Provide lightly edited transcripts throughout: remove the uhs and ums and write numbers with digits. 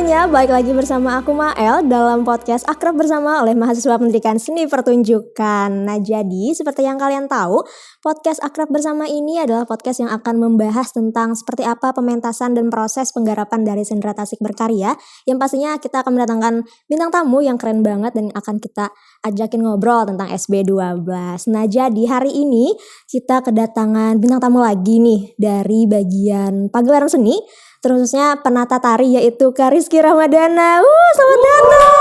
semuanya, balik lagi bersama aku Mael dalam podcast Akrab Bersama oleh mahasiswa Pendidikan Seni Pertunjukan. Nah jadi seperti yang kalian tahu, podcast Akrab Bersama ini adalah podcast yang akan membahas tentang seperti apa pementasan dan proses penggarapan dari Sendera Tasik Berkarya. Yang pastinya kita akan mendatangkan bintang tamu yang keren banget dan akan kita ajakin ngobrol tentang SB12. Nah jadi hari ini kita kedatangan bintang tamu lagi nih dari bagian pagelaran seni, terusnya penata tari yaitu Kak Rizky Ramadana. Selamat datang.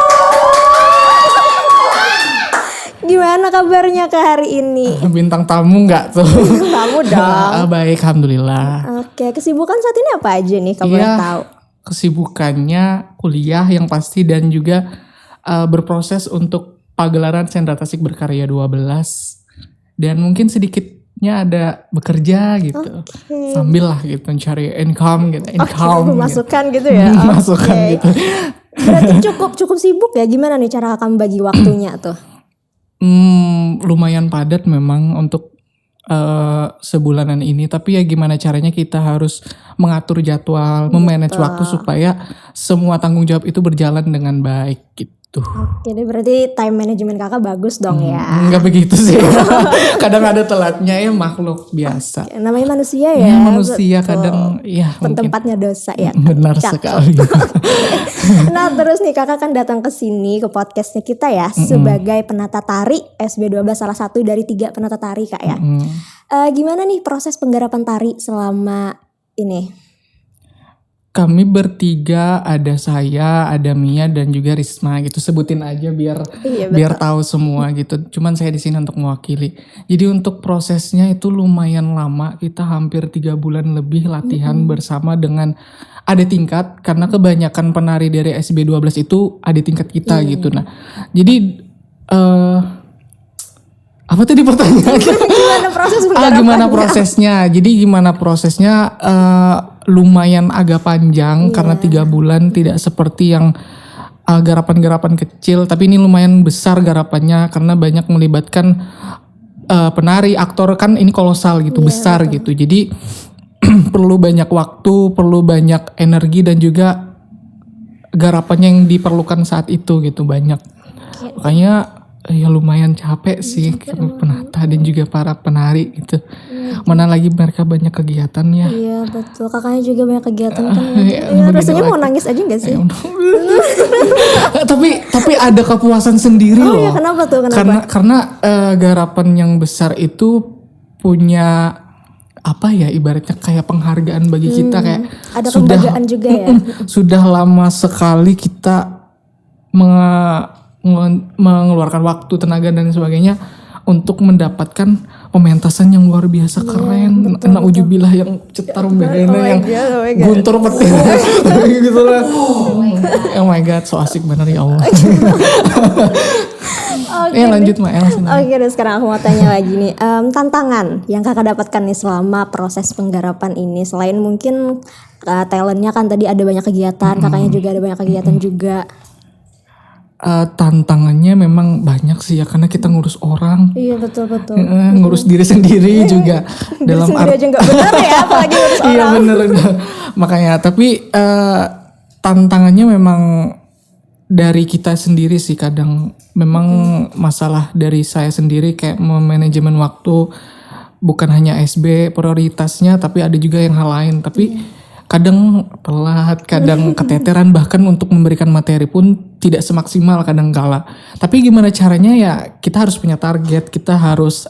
Gimana kabarnya Kak hari ini? Bintang tamu nggak tuh? Tamu dong. Baik, alhamdulillah. Oke, kesibukan saat ini apa aja nih kalau boleh tahu? Kesibukannya kuliah yang pasti dan juga berproses untuk pagelaran Sendera Tasik Berkarya 12. Dan mungkin sedikitnya ada bekerja gitu, sambil lah gitu mencari income gitu, masukan gitu ya. Masukan gitu. Berarti cukup sibuk ya. Gimana nih cara kamu bagi waktunya tuh? Lumayan padat memang untuk sebulanan ini, tapi ya gimana caranya kita harus mengatur jadwal, memanage waktu supaya semua tanggung jawab itu berjalan dengan baik gitu. Oke deh, berarti time management kakak bagus dong ya. Enggak begitu sih. Kadang ada telatnya ya, makhluk biasa. Oke, namanya manusia ya. Manusia betul. Kadang ya tempatnya dosa ya. Benar sekali. Nah terus nih kakak kan datang ke sini ke podcastnya kita ya sebagai penata tari SB12, salah satu dari 3 penata tari kak ya. Gimana nih proses penggarapan tari selama ini? Kami bertiga, ada saya, ada Mia dan juga Risma gitu. Sebutin aja biar tahu semua gitu. Cuman saya di sini untuk mewakili. Jadi untuk prosesnya itu lumayan lama. Kita hampir 3 bulan lebih latihan bersama dengan adik tingkat, karena kebanyakan penari dari SB12 itu adik tingkat kita gitu. Nah, jadi apa tadi pertanyaannya? Gimana prosesnya? Jadi gimana prosesnya? Lumayan agak panjang karena 3 bulan, tidak seperti yang garapan-garapan kecil, tapi ini lumayan besar garapannya karena banyak melibatkan penari, aktor, kan ini kolosal gitu, besar gitu. Jadi perlu banyak waktu, perlu banyak energi dan juga garapan yang diperlukan saat itu gitu banyak. Makanya ya lumayan capek sih penata dan juga para penari gitu. Mana lagi mereka banyak kegiatannya. Iya betul, kakaknya juga banyak kegiatan kan. Rasanya mau nangis aja gak sih? tapi ada kepuasan sendiri loh. Iya, kenapa tuh? Karena garapan yang besar itu punya apa ya, ibaratnya kayak penghargaan bagi kita, kayak ada pembanggaan juga ya. Sudah lama sekali kita mengeluarkan waktu, tenaga dan sebagainya untuk mendapatkan pementasan yang luar biasa keren. Na'udzubillah yang cetar begini, yang guntur petir gitu lah. Oh my god, so asik bener ya Allah. Lanjut Mael. Oke deh, sekarang aku mau tanya lagi nih, tantangan yang kakak dapatkan nih selama proses penggarapan ini, selain mungkin talentnya kan tadi ada banyak kegiatan, kakaknya juga ada banyak kegiatan juga. Tantangannya memang banyak sih ya, karena kita ngurus orang. Iya betul. Ngurus diri sendiri juga. Dalam sendiri aja gak bener ya, apalagi ngurus orang. Iya bener. Makanya tapi tantangannya memang dari kita sendiri sih, kadang memang masalah dari saya sendiri kayak manajemen waktu, bukan hanya SB prioritasnya, tapi ada juga yang hal lain. Tapi kadang telat, kadang keteteran, bahkan untuk memberikan materi pun tidak semaksimal kadang kala. Tapi gimana caranya ya, kita harus punya target, kita harus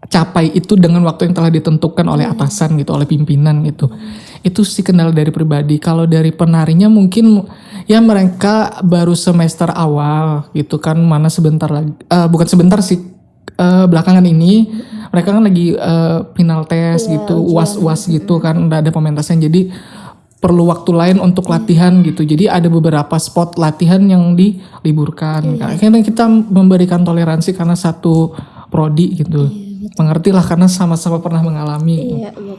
capai itu dengan waktu yang telah ditentukan oleh atasan gitu, oleh pimpinan gitu. Itu sih kendala dari pribadi. Kalau dari penarinya mungkin ya mereka baru semester awal gitu kan, mana sebentar lagi, bukan sebentar sih, belakangan ini mereka kan lagi final test gitu, uas gitu kan, udah ada pementasan, jadi perlu waktu lain untuk latihan gitu. Jadi ada beberapa spot latihan yang diliburkan. Karena kita memberikan toleransi karena satu prodi gitu. Mengertilah karena sama-sama pernah mengalami. Iya betul.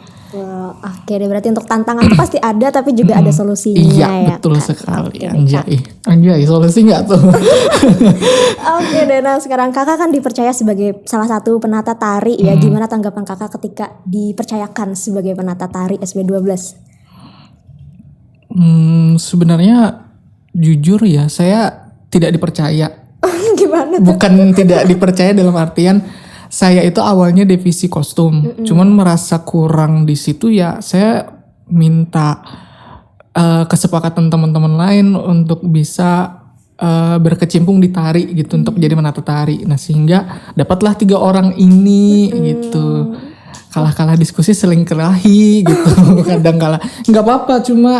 Oke deh, berarti untuk tantangan itu pasti ada, tapi juga ada solusinya. Iya ya, betul kan? sekali. Anjay solusi nggak tuh? Oke deh, nah sekarang kakak kan dipercaya sebagai salah satu penata tari ya. Gimana tanggapan kakak ketika dipercayakan sebagai penata tari SB12? Sebenarnya jujur ya, saya tidak dipercaya. Gimana tuh? Bukan tidak dipercaya dalam artian saya itu awalnya divisi kostum, cuman merasa kurang di situ ya saya minta kesepakatan teman-teman lain untuk bisa berkecimpung di tari gitu, untuk jadi menata tari. Nah sehingga dapatlah 3 orang ini gitu. Kalah-kalah diskusi seling kelahi gitu. Kadang kalah nggak apa-apa, cuma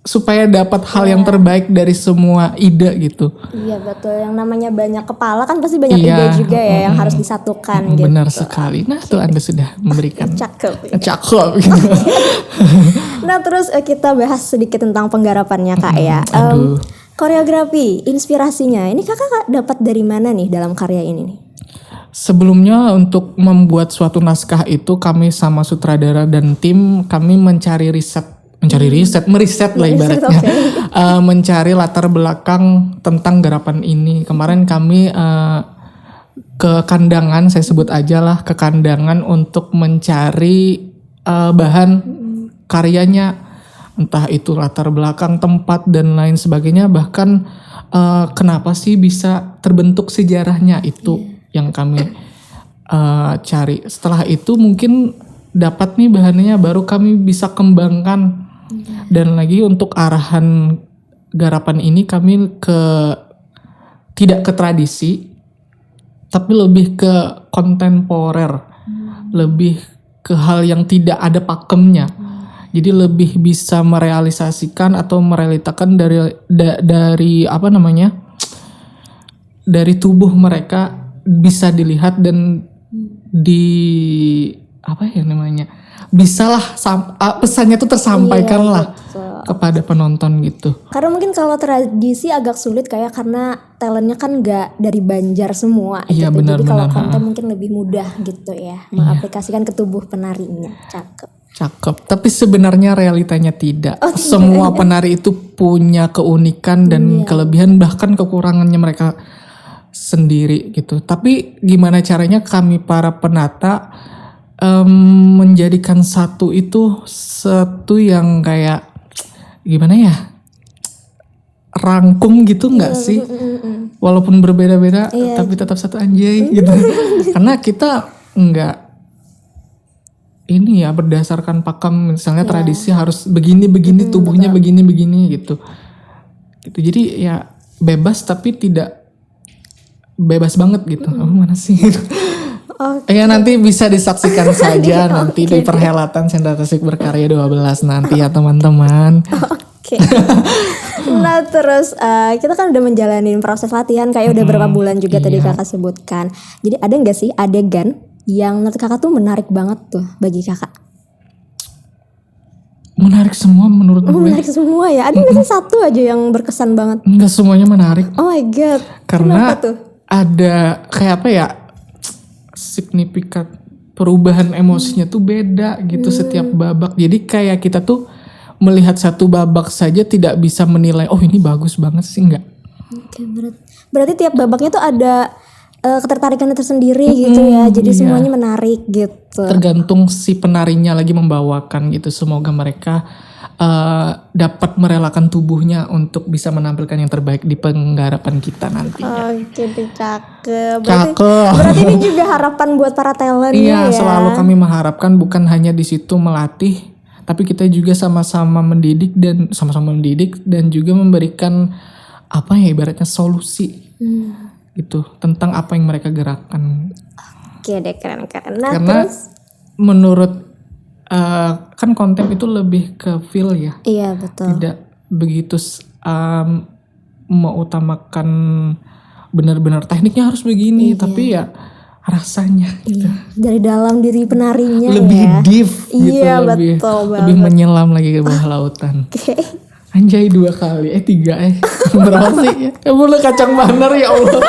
supaya dapat hal yang terbaik dari semua ide gitu. Iya betul, yang namanya banyak kepala kan pasti banyak Iya, ide juga ya yang harus disatukan gitu. Benar sekali. Nah tuh Anda sudah memberikan Cakep. cakep gitu. Nah terus kita bahas sedikit tentang penggarapannya Kak ya. Aduh. Koreografi, inspirasinya ini kakak dapat dari mana nih dalam karya ini nih? Sebelumnya untuk membuat suatu naskah itu kami sama sutradara dan tim kami meriset lah ibaratnya. Mencari latar belakang tentang garapan ini. Kemarin kami ke kandangan, saya sebut aja lah, ke kandangan untuk mencari bahan karyanya. Entah itu latar belakang, tempat dan lain sebagainya. Bahkan kenapa sih bisa terbentuk sejarahnya itu yang kami cari. Setelah itu mungkin dapat nih bahannya, baru kami bisa kembangkan. Dan lagi untuk arahan garapan ini kami tidak ke tradisi, tapi lebih ke kontemporer, lebih ke hal yang tidak ada pakemnya. Jadi lebih bisa merealisasikan atau merelitakan dari apa namanya, dari tubuh mereka bisa dilihat dan apa ya namanya, bisalah pesannya tuh tersampaikan lah kepada penonton gitu. Karena mungkin kalau tradisi agak sulit kayak karena talentnya kan nggak dari Banjar semua Iya, gitu. benar, Jadi kalau benar, konten mungkin lebih mudah gitu ya mengaplikasikan ke tubuh penarinya. Cakep. Tapi sebenarnya realitanya tidak. Semua penari itu punya keunikan dan kelebihan, bahkan kekurangannya mereka sendiri gitu. Tapi gimana caranya kami para penata menjadikan satu yang kayak gimana ya, rangkum gitu nggak sih? Walaupun berbeda-beda tapi tetap satu anjay gitu. Karena kita nggak ini ya berdasarkan pakem, misalnya tradisi harus begini tubuhnya begini gitu. Jadi ya bebas tapi tidak bebas banget gitu. Oh mana sih? Ya nanti bisa disaksikan saja nanti di perhelatan Sentra Tasik Berkarya 12 nanti ya teman-teman. Oke. Nah terus kita kan udah menjalanin proses latihan kayak udah berapa bulan juga tadi kakak sebutkan. Jadi ada nggak sih adegan yang menurut kakak tuh menarik banget tuh bagi kakak? Menarik semua menurut gue. Menarik semua ya. Ada nggak sih satu aja yang berkesan banget? Enggak semuanya menarik. Oh my god. Karena kenapa tuh? Ada kayak apa ya, signifikan perubahan emosinya tuh beda gitu setiap babak. Jadi kayak kita tuh melihat satu babak saja tidak bisa menilai oh ini bagus banget sih, enggak. Oke, berarti tiap babaknya tuh ada ketertarikannya tersendiri gitu ya. Jadi semuanya menarik gitu. Tergantung si penarinya lagi membawakan gitu. Semoga mereka dapat merelakan tubuhnya untuk bisa menampilkan yang terbaik di penggarapan kita nantinya. Oke, cakep. Cakep. Berarti ini juga harapan buat para talent ya. Iya, selalu kami mengharapkan bukan hanya di situ melatih, tapi kita juga sama-sama mendidik dan juga memberikan apa ya ibaratnya solusi. Gitu tentang apa yang mereka gerakkan. Oke deh, keren. Nah, karena terus menurut kan konten itu lebih ke feel ya. Iya betul. Tidak begitu mengutamakan benar-benar tekniknya harus begini, tapi ya rasanya gitu. Dari dalam diri penarinya lebih ya. Deep gitu, iya betul lebih menyelam lagi ke bawah lautan. Oke. Anjay 2 kali, 3 berapa sih? Ya boleh kacang banar ya Allah.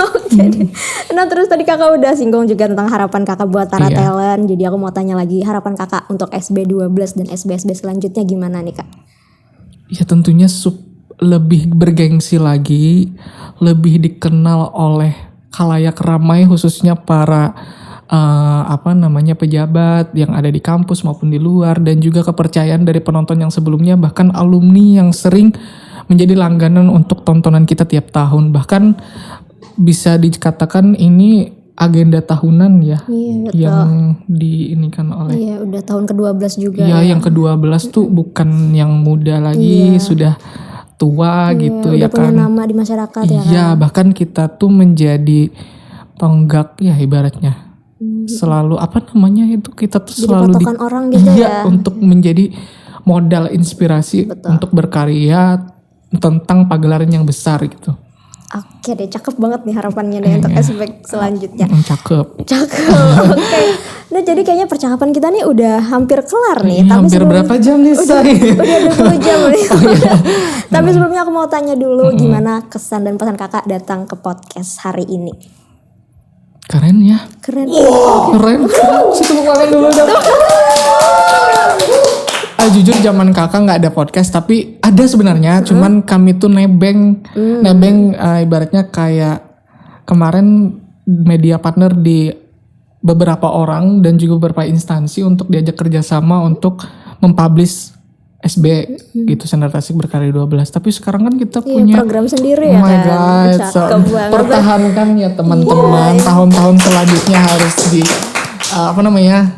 Oke. Nah terus tadi kakak udah singgung juga tentang harapan kakak buat para talent. Jadi aku mau tanya lagi harapan kakak untuk SB12 dan SB-SB selanjutnya gimana nih kak? Ya tentunya lebih bergengsi lagi, lebih dikenal oleh khalayak ramai khususnya para pejabat yang ada di kampus maupun di luar, dan juga kepercayaan dari penonton yang sebelumnya, bahkan alumni yang sering menjadi langganan untuk tontonan kita tiap tahun. Bahkan bisa dikatakan ini agenda tahunan ya, yang diinikan oleh. Iya, udah tahun ke-12 juga. Iya, yang ke-12 tuh bukan yang muda lagi, sudah tua gitu udah ya kan. punya nama di masyarakat ya kan. Iya, bahkan kita tuh menjadi tonggak ya ibaratnya. Selalu kita tuh selalu patokan orang gitu ya. untuk menjadi modal inspirasi untuk berkarya tentang pagelaran yang besar gitu. Oke deh, cakep banget nih harapannya deh untuk aspek selanjutnya. Cakep. Oke. Nah, jadi kayaknya percakapan kita nih udah hampir kelar nih. Tapi hampir berapa jam nih, Say? Udah 20 jam nih. Tapi sebelumnya aku mau tanya dulu gimana kesan dan pesan kakak datang ke podcast hari ini. Keren ya. Keren. Keren. Tepuk tangan dulu dong. Jujur zaman kakak nggak ada podcast, tapi ada sebenarnya. Cuman kami tuh nebeng ibaratnya kayak kemarin media partner di beberapa orang dan juga beberapa instansi untuk diajak kerjasama untuk mempublish SB gitu, Sendera Tasik Berkarya 12. Tapi sekarang kan kita punya program sendiri ya kan. Oh my God, god. Pertahankan ya teman-teman. Tahun-tahun selanjutnya harus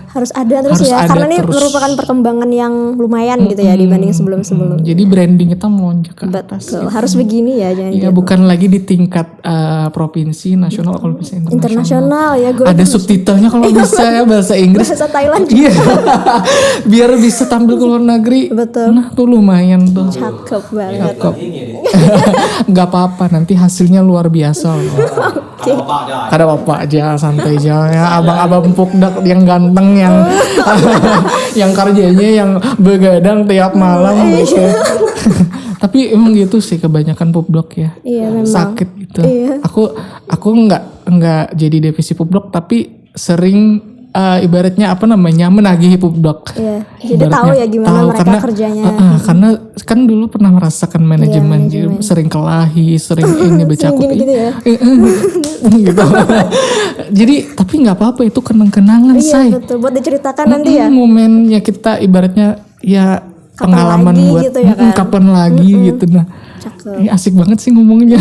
harus ada terus ya, karena ini merupakan perkembangan yang lumayan gitu ya dibanding sebelum-sebelumnya. Jadi branding kita melonjak ke atas. Betul, harus begini ya, jangan gitu. Bukan lagi di tingkat provinsi, nasional, kalau bisa internasional ya. Ada subtitlenya kalau bisa ya, bahasa Inggris. Bahasa Thailand juga. Iya. Biar bisa tampil ke luar negeri. Betul. Nah tuh lumayan tuh. Cakep banget. Gak apa-apa, nanti hasilnya luar biasa. Ada bapak aja, santai aja ya. Abang-abang pukdak yang ganteng, yang kerjanya yang begadang tiap malam gitu. Tapi emang gitu sih kebanyakan pubdoc ya. Iya, memang. Sakit gitu. Iya. Aku nggak jadi divisi pubdoc, tapi sering ibaratnya menagih pubdoc. Iya. Jadi tahu ya gimana mereka kerjanya. Karena kan dulu pernah merasakan manajemen. Jadi sering kelahi, sering ini bercakap gitu ya. gitu. Jadi tapi nggak apa-apa, itu kenang-kenangan say. Iya betul, buat diceritakan nanti ya. Momennya kita ibaratnya ya kapan pengalaman lagi, buat gitu ya kan? Kapan lagi gitu. Nah asik banget sih ngomongnya.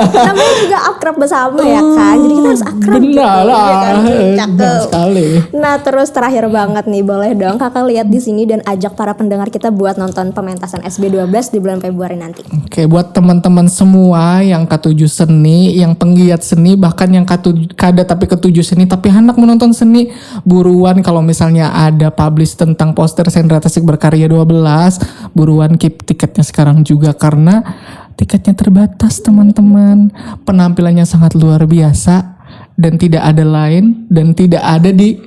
Namanya juga akrab bersama ya kan, jadi kita harus akrab. Benar lah, cakep sekali. Nah terus terakhir banget nih, boleh dong kakak lihat di sini dan ajak para pendengar kita buat nonton pementasan SB12 di bulan Februari nanti. Oke, buat teman-teman semua yang K7 seni, yang penggiat seni, bahkan yang kada tapi ke-7 seni tapi hendak menonton seni, buruan kalau misalnya ada publish tentang poster Sendera Tasik Berkarya 12, buruan keep tiketnya sekarang juga, karena tiketnya terbatas teman-teman. Penampilannya sangat luar biasa dan tidak ada lain dan tidak ada di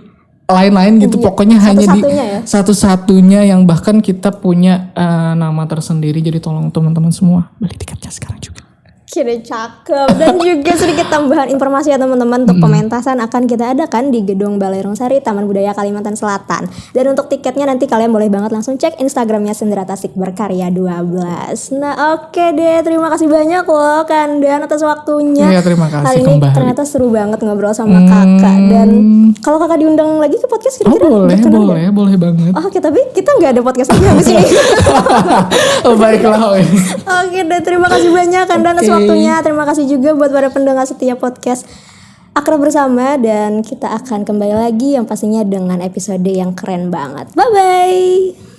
lain-lain gitu. Pokoknya hanya di satu-satunya yang bahkan kita punya nama tersendiri. Jadi tolong teman-teman semua beli tiketnya sekarang juga. Kira cakep. Dan juga sedikit tambahan informasi ya teman-teman, untuk pementasan akan kita adakan di Gedung Balai Rongsari, Taman Budaya Kalimantan Selatan. Dan untuk tiketnya nanti kalian boleh banget langsung cek Instagramnya Sendera Tasik Berkarya 12. Nah oke deh, terima kasih banyak loh Kandan atas waktunya. Iya, terima kasih hari ini kembali. Ternyata seru banget ngobrol sama kakak. Dan kalau kakak diundang lagi ke podcast kira-kira boleh banget. Oke, tapi kita nggak ada podcast lagi habis ini. Oh baiklah. Oke deh, terima kasih banyak Kandan atas waktunya. Terima kasih juga buat para pendengar setia podcast Akrab Bersama, dan kita akan kembali lagi yang pastinya dengan episode yang keren banget. Bye bye.